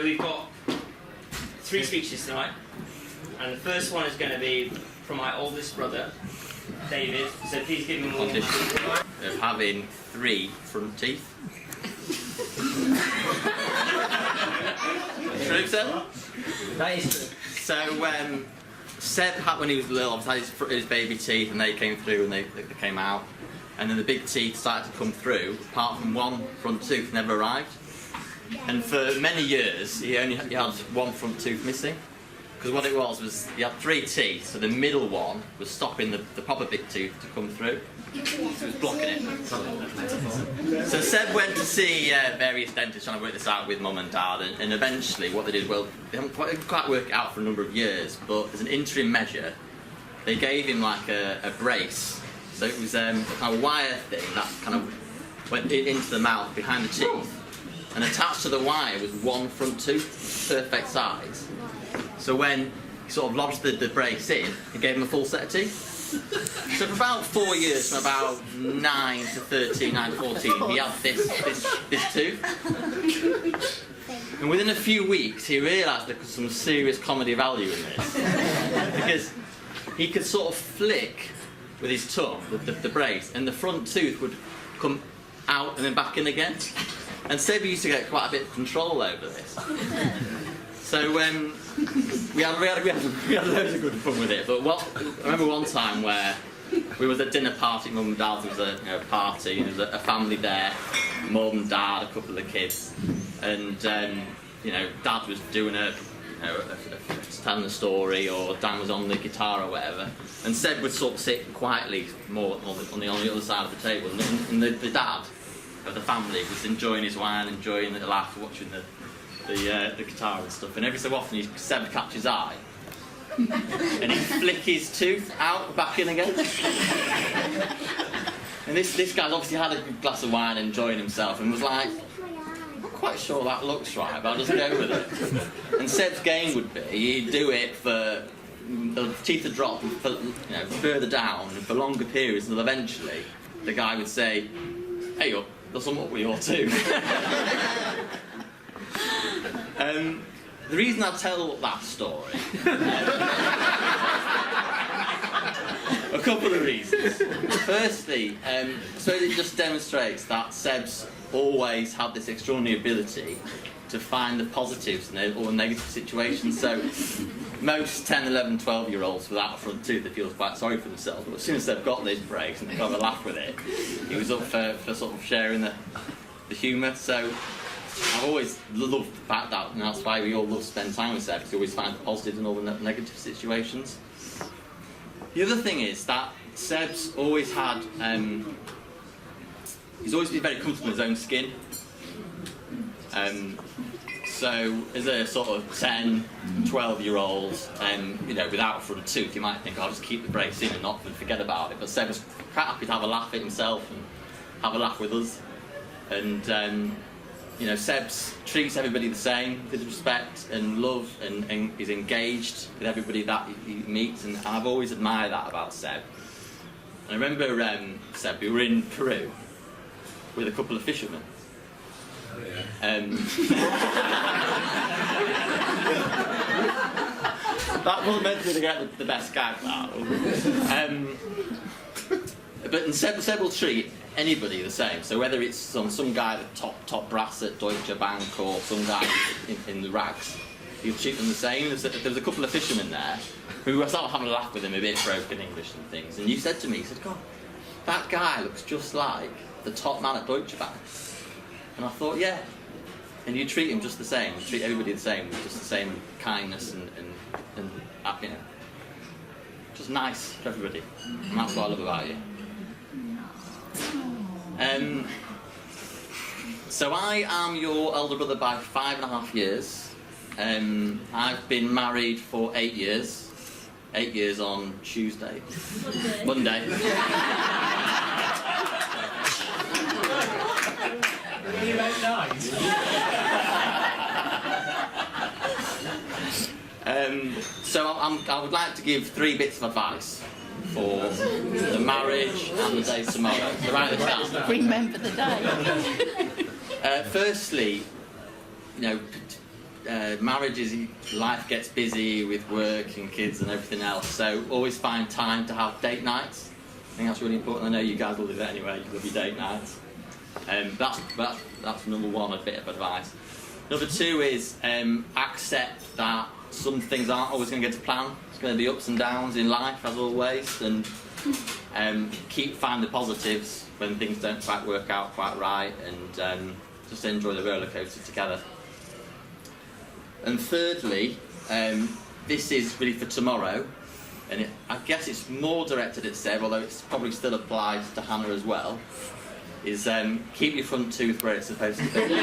we've got 3 speeches tonight, and the first one is going to be from my oldest brother, David. So please give him a warm hand. Of having 3 front teeth. True, sir? That is true. So, Seb had, when he was little, obviously had his baby teeth, and they came through and they came out. And then the big teeth started to come through, apart from one front tooth never arrived. And for many years, he had 1 front tooth missing. Because what it was he had 3 teeth, so the middle one was stopping the proper big tooth to come through. So it was blocking it. So Seb went to see various dentists trying to work this out with mum and dad, and eventually what they did, well, they didn't quite work it out for a number of years, but as an interim measure, they gave him like a brace. So it was a kind of wire thing that kind of went into the mouth behind the teeth, and attached to the wire was 1 front tooth, perfect size. So when he sort of lodged the brace in, it gave him a full set of teeth. So for about 4 years, from about 9 to 13, 9 to 14, he had this tooth. And within a few weeks, he realised there was some serious comedy value in this. Because he could sort of flick with his tongue, the brace, and the front tooth would come out and then back in again. And Seb used to get quite a bit of control over this. So we had loads of good fun with it. But I remember one time where we was at dinner party, mum and dad. There was a party, and there was a family there, mum, dad, a couple of kids, and dad was doing telling a story, or Dan was on the guitar or whatever, and Seb would sort of sit quietly more on the other side of the table, and the dad of the family was enjoying his wine, enjoying the laugh, watching the guitar and stuff, and every so often Seb would catch his eye and he'd flick his tooth out, back in again. And this guy's obviously had a good glass of wine, enjoying himself, and was like, I'm not quite sure that looks right, but I'll just go with it. And Seb's game would be, he'd do it for the teeth would drop further down and for longer periods, until eventually the guy would say, hey up, there's something up with your tooth. The reason I tell that story, a couple of reasons. Firstly, so it just demonstrates that Seb's always had this extraordinary ability to find the positives in all negative situations. So most 10, 11, 12-year-olds without a front tooth, they feel quite sorry for themselves. But as soon as they've got this brace and they've got a laugh with it, he was up for sort of sharing the humour. So I've always loved the fact that, and that's why we all love to spend time with Seb, because we always find the positives in all the negative situations. The other thing is that Seb's always had, he's always been very comfortable in his own skin. So as a sort of 10, 12-year-old, without a front tooth, you might think, I'll just keep the brace in and not forget about it. But Seb was quite happy to have a laugh at himself and have a laugh with us. And Seb treats everybody the same, with respect and love, and is engaged with everybody that he meets, and I've always admired that about Seb. And I remember, Seb, we were in Peru with a couple of fishermen. Oh, yeah. That wasn't meant to get the best gag, that. But Seb will treat anybody the same. So whether it's some guy at the top brass at Deutsche Bank or some guy in the rags, he'll treat them the same. There was a couple of fishermen there who were sort of having a laugh with him, a bit broken English and things. And you said to me, God, that guy looks just like the top man at Deutsche Bank. And I thought, yeah. And you treat him just the same. You treat everybody the same, with just the same kindness and just nice to everybody. And that's what I love about you. So I am your elder brother by 5.5 years. I've been married for 8 years. 8 years on Tuesday. Monday. You don't So I would like to give 3 bits of advice for the marriage and the day tomorrow. So write this down. Remember the day. Firstly, marriages, life gets busy with work and kids and everything else, so always find time to have date nights. I think that's really important. I know you guys will do that anyway, you love your date nights. That's number one, a bit of advice. Number two is accept that some things aren't always going to get to plan. There's going to be ups and downs in life, as always, and find the positives when things don't quite work out quite right, and just enjoy the roller coaster together. And thirdly, this is really for tomorrow, and I guess it's more directed at Seb, although it's probably still applies to Hannah as well, is keep your front tooth where it's supposed to be.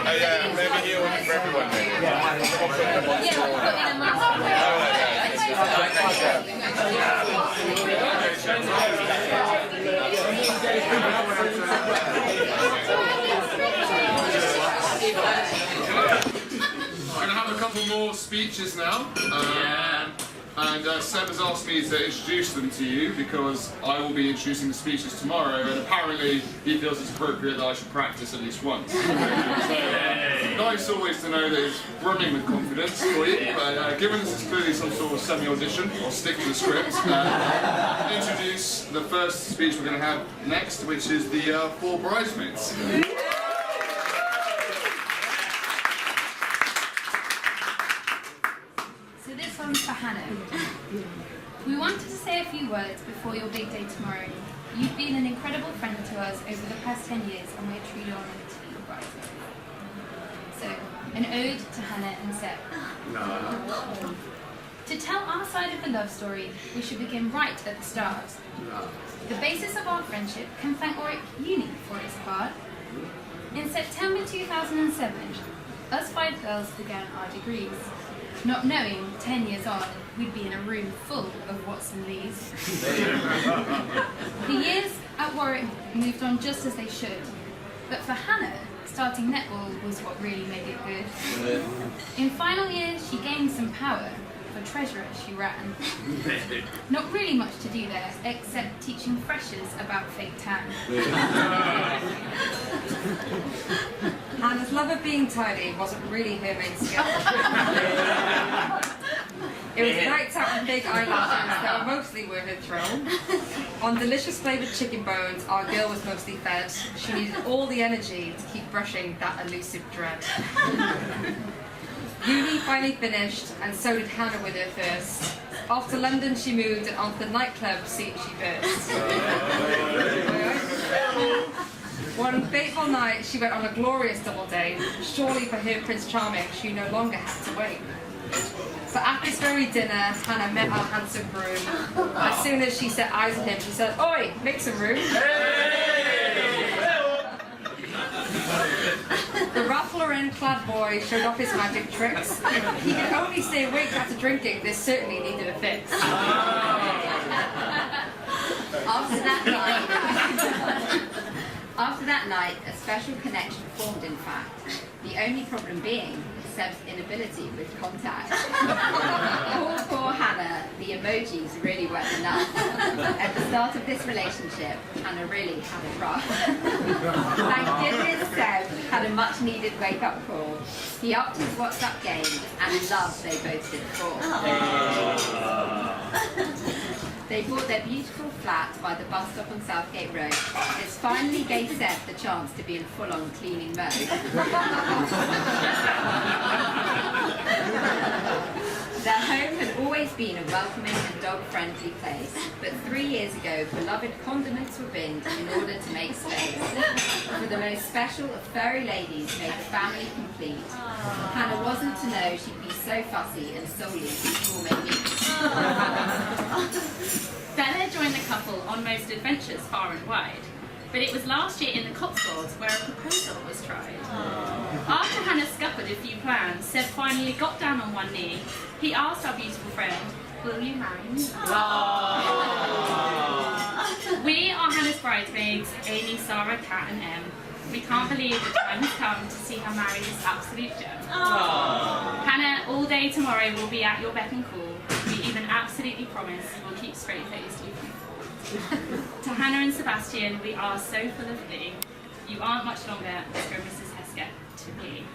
Oh yeah, maybe you want for everyone maybe. We're going to have a couple more speeches now. And Seb has asked me to introduce them to you because I will be introducing the speeches tomorrow, and apparently he feels it's appropriate that I should practice at least once. So, nice always to know that he's brimming with confidence for you, but given this is clearly some sort of semi-audition, I'll stick to the script and introduce the first speech we're going to have next, which is the four bridesmaids. This one's for Hannah. We wanted to say a few words before your big day tomorrow. You've been an incredible friend to us over the past 10 years, and we're truly honoured to be your bridesmaid. So, an ode to Hannah and Seb. No. To tell our side of the love story, we should begin right at the start. No. The basis of our friendship can thank Warwick Uni for its part. In September 2007, us 5 girls began our degrees. Not knowing, 10 years on, we'd be in a room full of Watson Lees. The years at Warwick moved on just as they should. But for Hannah, starting netball was what really made it good. In final year, she gained some power. For treasurer, she ran. Not really much to do there, except teaching freshers about fake tan. Hannah's love of being tidy wasn't really her main skill. It was nights out with big eyelashes that were mostly were her throne. On delicious flavoured chicken bones, our girl was mostly fed. She needed all the energy to keep brushing that elusive dread. Uni finally finished, and so did Hannah with her first. Off to London she moved, and onto the nightclub scene she burst. One fateful night, she went on a glorious double date. Surely for her Prince Charming, she no longer had to wait. So at this very dinner, Hannah met our handsome groom. As soon as she set eyes on him, she said, "Oi, make some room." The Ralph Lauren clad boy showed off his magic tricks. He could only stay awake after drinking. This certainly needed a fix. After that night, a special connection formed, in fact. The only problem being Seb's inability with contact. Poor Hannah, the emojis really weren't enough. At the start of this relationship, Hannah really had it rough. Thank goodness Seb had a much needed wake-up call. He upped his WhatsApp game, and in love they both did fall. They bought their beautiful flat by the bus stop on Southgate Road. This finally gave Seb the chance to be in full-on cleaning mode. Their home had always been a welcoming and dog-friendly place, but 3 years ago, beloved condiments were binned in order to make space. For the most special of furry ladies made the family complete. Hannah wasn't to know she'd be so fussy and solely gourmet meat. Bella joined the couple on most adventures far and wide. but it was last year in the Cotswolds where a proposal was tried. After Hannah scuppered a few plans, Seb finally got down on one knee. He asked our beautiful friend, "Will you marry me?" We are Hannah's bridesmaids, Amy, Sarah, Kat and Em. We can't believe the time has come to see her marry this absolute gem. Hannah, all day tomorrow will be at your beck and call. We even absolutely promise we'll keep straight-faced you. To Hannah and Sebastian, we are so full of glee. You aren't much longer Mr. and Mrs. Hesketh to me.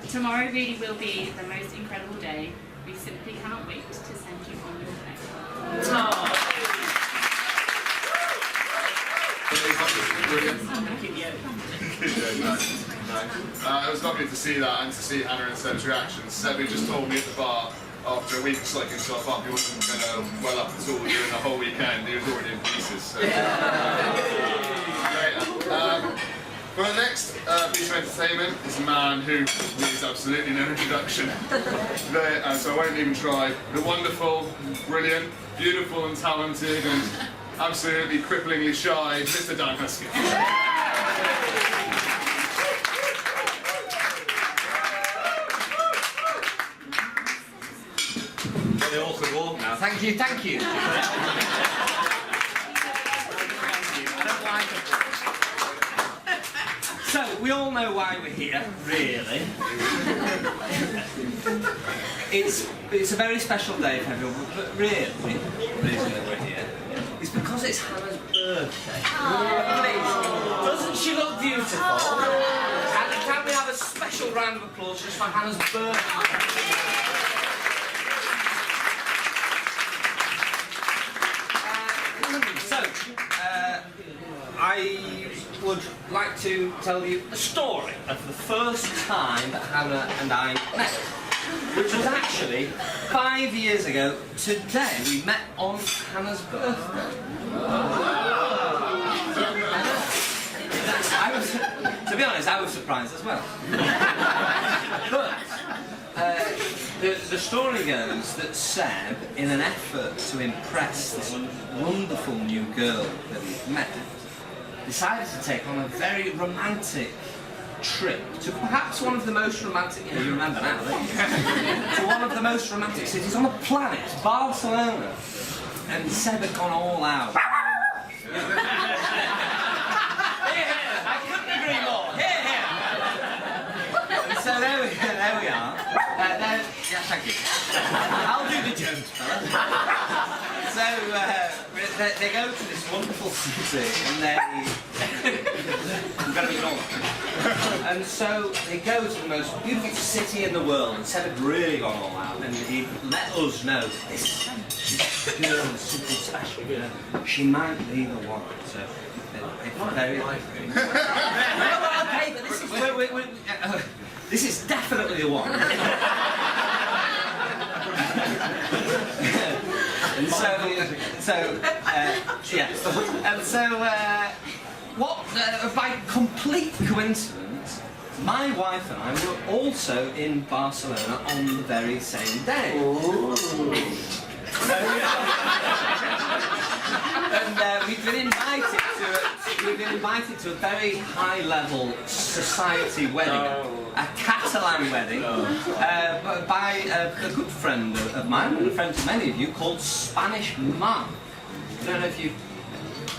Tomorrow really will be the most incredible day. We simply cannot wait to send you on your way. It was lovely to see that and to see Hannah and Seb's reactions. Seb just told me at the bar after a week of psyching himself up, he wasn't going to well up at all during the whole weekend. He was already in pieces. So. Great. For the next piece of entertainment is a man who needs absolutely no introduction. So I won't even try. The wonderful, brilliant, beautiful and talented and absolutely cripplingly shy Mr. Dan Hesketh. They all could walk now. Thank you, thank you. I don't like it. So, we all know why we're here, really. It's a very special day for everyone, but really, the reason that we're here is because it's Hannah's birthday. Doesn't she look beautiful? And can we have a special round of applause just for Hannah's birthday? I would like to tell you the story of the first time that Hannah and I met, which was actually 5 years ago today. We met on Hannah's birthday. To be honest, I was surprised as well. But the story goes that Seb, in an effort to impress this wonderful new girl that he'd met, decided to take on a very romantic trip to perhaps one of the most romantic, you remember now, don't you? To one of the most romantic cities on the planet, Barcelona. And Seb had gone all out. I couldn't agree more. And so there we are. Yeah, thank you. I'll do the Jones, fella. So they go to this wonderful city and I'm going to be normal. And so they go to the most beautiful city in the world, and Seb had really gone all out, and he let us know that this girl is something special, you know. She might be the one. So it's very likely. Okay, but this is this is definitely the one. And by complete coincidence, my wife and I were also in Barcelona on the very same day. And we've been invited to a very high-level society wedding, a Catalan wedding, by a good friend of mine, and a friend to many of you, called Spanish Mark. I don't know if you're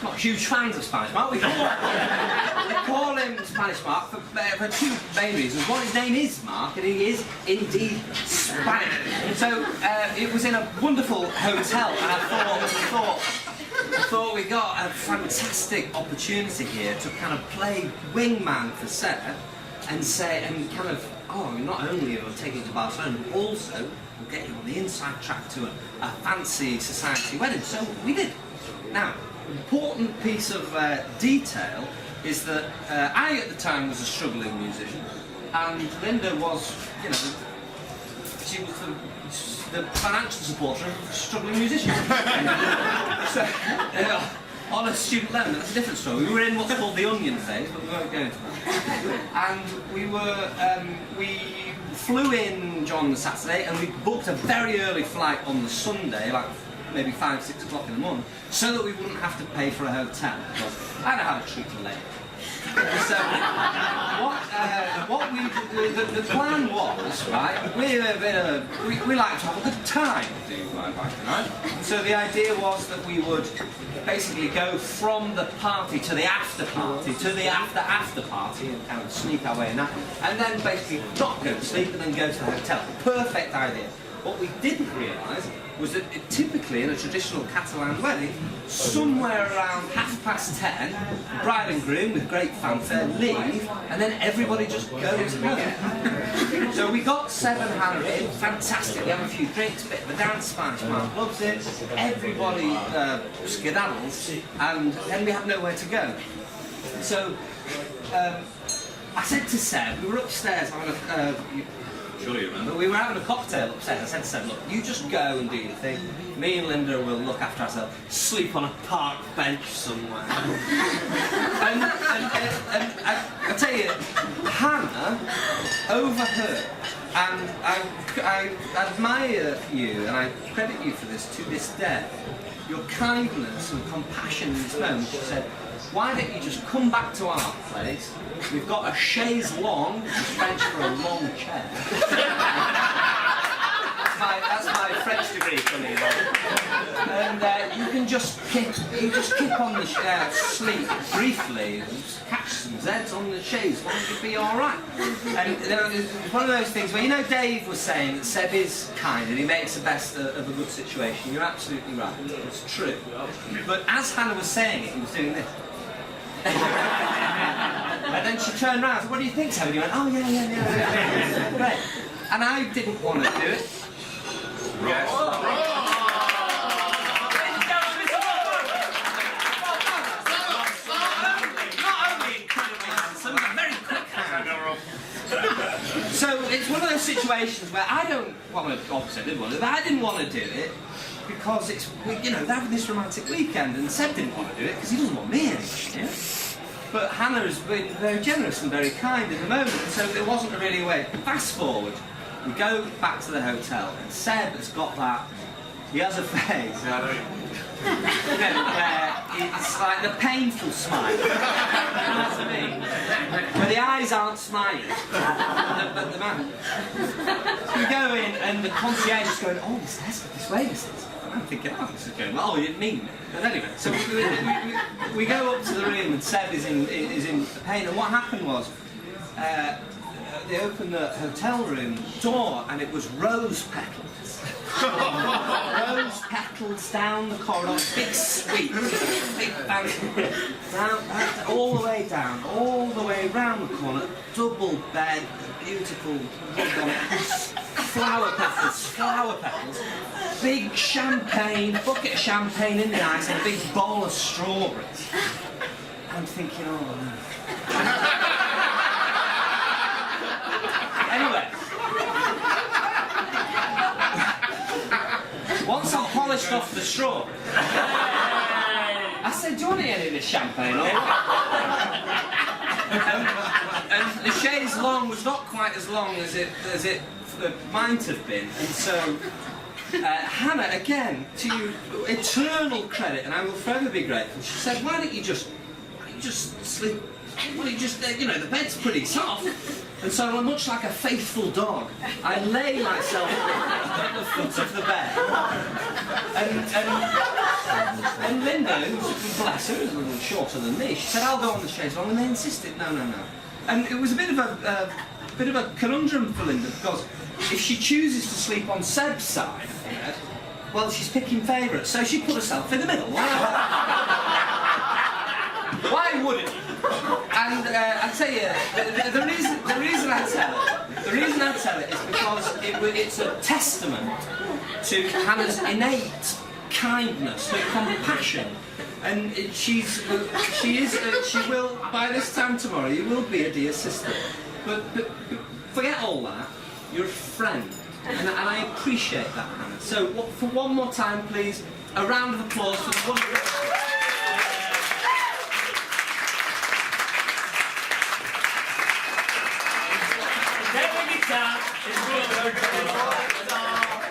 not huge fans of Spanish Mark. We call him Spanish Mark for two main reasons. One, his name is Mark, and he is indeed Spanish. So it was in a wonderful hotel, and I thought we got a fantastic opportunity here to kind of play wingman for Seb and not only will take you to Barcelona, but also we'll get you on the inside track to a fancy society wedding. So we did. Now, important piece of detail is that I at the time was a struggling musician, and Linda was, she was the financial supporter of a struggling musician. So, on a student loan, that's a different story. We were in what's called the onion phase, but we won't go into that. And we flew in on the Saturday, and we booked a very early flight on the Sunday, like maybe 5, 6 o'clock in the morning, so that we wouldn't have to pay for a hotel. Because I know how to treat a lady. So the plan was, right, we like to have a good time, do my wife and I. So the idea was that we would basically go from the party to the after party to the after party and kind of sneak our way in that, and then basically not go to sleep and then go to the hotel. Perfect idea. What we didn't realise was that typically in a traditional Catalan wedding, somewhere around 10:30, bride and groom with great fanfare leave, and then everybody just goes home. So we got Seb and Hannah in, fantastic, we have a few drinks, bit of a dance, Spanish Mom loves it, everybody skedaddles, and then we have nowhere to go. So I said to Seb, we were upstairs having sure you remember, we were having a cocktail upstairs. I said to Seb, look, you just go and do your thing. Me and Linda will look after ourselves, sleep on a park bench somewhere. and I tell you, Hannah overheard, and I admire you, and I credit you for this to this day, your kindness and compassion in this moment. She said, why don't you just come back to our place? We've got a chaise longue, which is French for a long chair. That's my French degree for me, though. And you can just kick on the chair, sleep briefly, and just catch some Zeds on the chaise longue, you'll be all right. And it's one of those things where, you know, Dave was saying that Seb is kind and he makes the best of a good situation. You're absolutely right. It's true. But as Hannah was saying it, he was doing this. And then she turned around and said, what do you think, Seb? And he went, oh, yeah. Great. And I didn't want to do it. Yes. Not only incredibly handsome, but very quick hand. So it's one of those situations where I don't want to, obviously I didn't want to, but I didn't want to do it because it's, you know, they're having this romantic weekend, and Seb didn't want to do it because he doesn't want me anyway. Yeah? But Hannah has been very generous and very kind in the moment, so there wasn't really a way. Fast forward, we go back to the hotel, and Seb has got that, he has a face, it's like the painful smile. You know what I mean? Where the eyes aren't smiling, but the man. So we go in, and the concierge is going, oh, Miss Hesketh, this way, Miss Hesketh. I'm thinking, oh, this is going well. Oh, you didn't mean it. But anyway, so we go up to the room, and Seb is in pain. And what happened was, they opened the hotel room door, and it was rose petals. Rose petals down the corridor, big sweep, big bang, all the way down, all the way round the corner, double bed, beautiful, flower petals, big champagne, bucket of champagne in the ice, and a big bowl of strawberries. I'm thinking, oh no. Anyway, once I polished off the straw, I said, do you want any of this champagne? And the chaise longue was not quite as long as it might have been, and so Hannah, again, to you, eternal credit, and I will forever be grateful, she said, why don't you just sleep, why don't you just, the bed's pretty soft, and so much like a faithful dog, I lay myself at the foot of the bed, and Linda, who's, bless her, is a little shorter than me, she said, I'll go on the chaise longue, and they insisted, no. And it was a bit of a conundrum for Linda, because if she chooses to sleep on Seb's side of the bed, well, she's picking favourites, so she put herself in the middle. Why wouldn't you? And I tell you, the reason I tell it is because it's a testament to Hannah's innate kindness, her compassion. And she will, by this time tomorrow, you will be a dear sister. But forget all that, you're a friend. And I appreciate that, Hannah. So for one more time, please, a round of applause for the wonderful...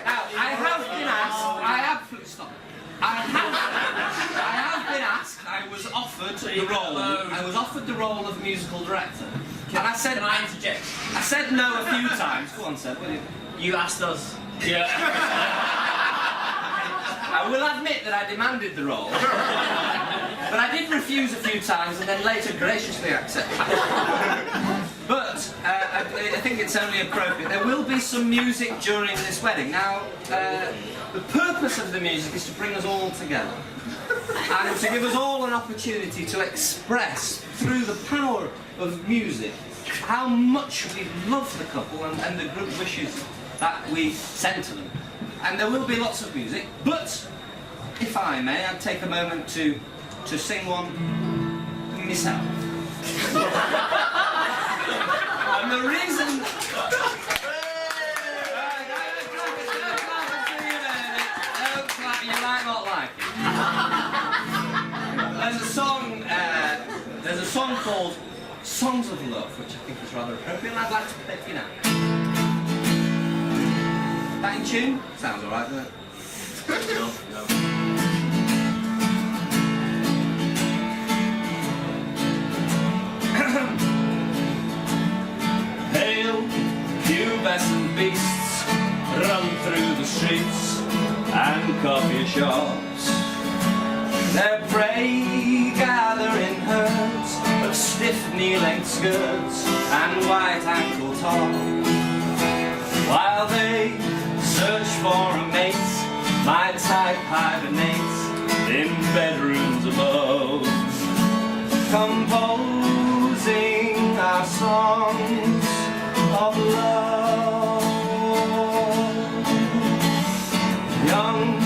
Now, I have been asked, the role. I was offered the role of musical director. And I said, Can I interject? I said no a few times. Go on, Seb. Will you? You asked us. Yeah. I will admit that I demanded the role, but I did refuse a few times and then later graciously accepted. But I think it's only appropriate. There will be some music during this wedding. Now, the purpose of the music is to bring us all together and to give us all an opportunity to express through the power of music how much we love the couple and the good wishes that we send to them. And there will be lots of music, but if I may, I'd take a moment to sing one myself. And the reason... You might not like it. There's a song called Songs of Love, which I think is rather appropriate, and I'd like to play it for you now. That in tune? Sounds alright, doesn't it? No. Hail, pubescent beasts, run through the streets and coffee shops. Their prey gather in herds of stiff knee-length skirts and white ankle tops. While they search for a mate, my type hibernates in bedrooms above, composing our songs of love. Young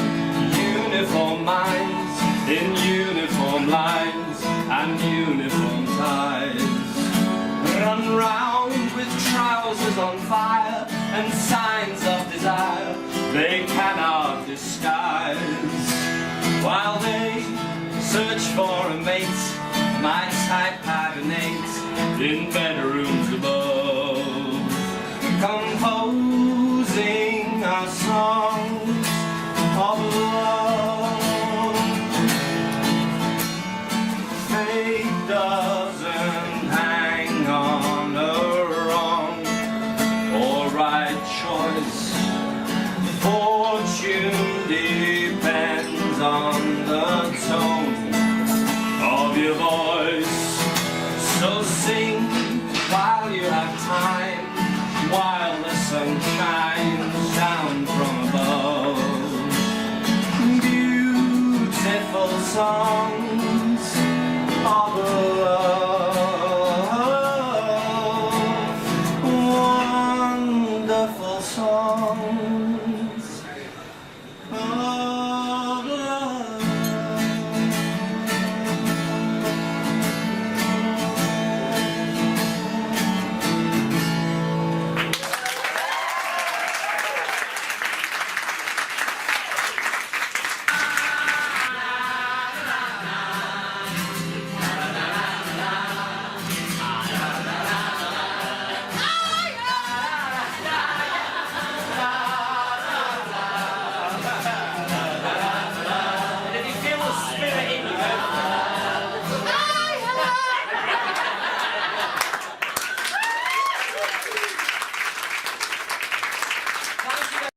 uniform minds in uniform lines and uniform ties run round with trousers on fire and signs of desire they cannot disguise. While they search for a mate, my type hibernates in bedrooms above, composing our songs of love. Fate doesn't hang on a wrong or right choice. Fortune depends on the tone of your voice. So sing while you have time, while the sun shines down from above. Beautiful songs of love, wonderful songs of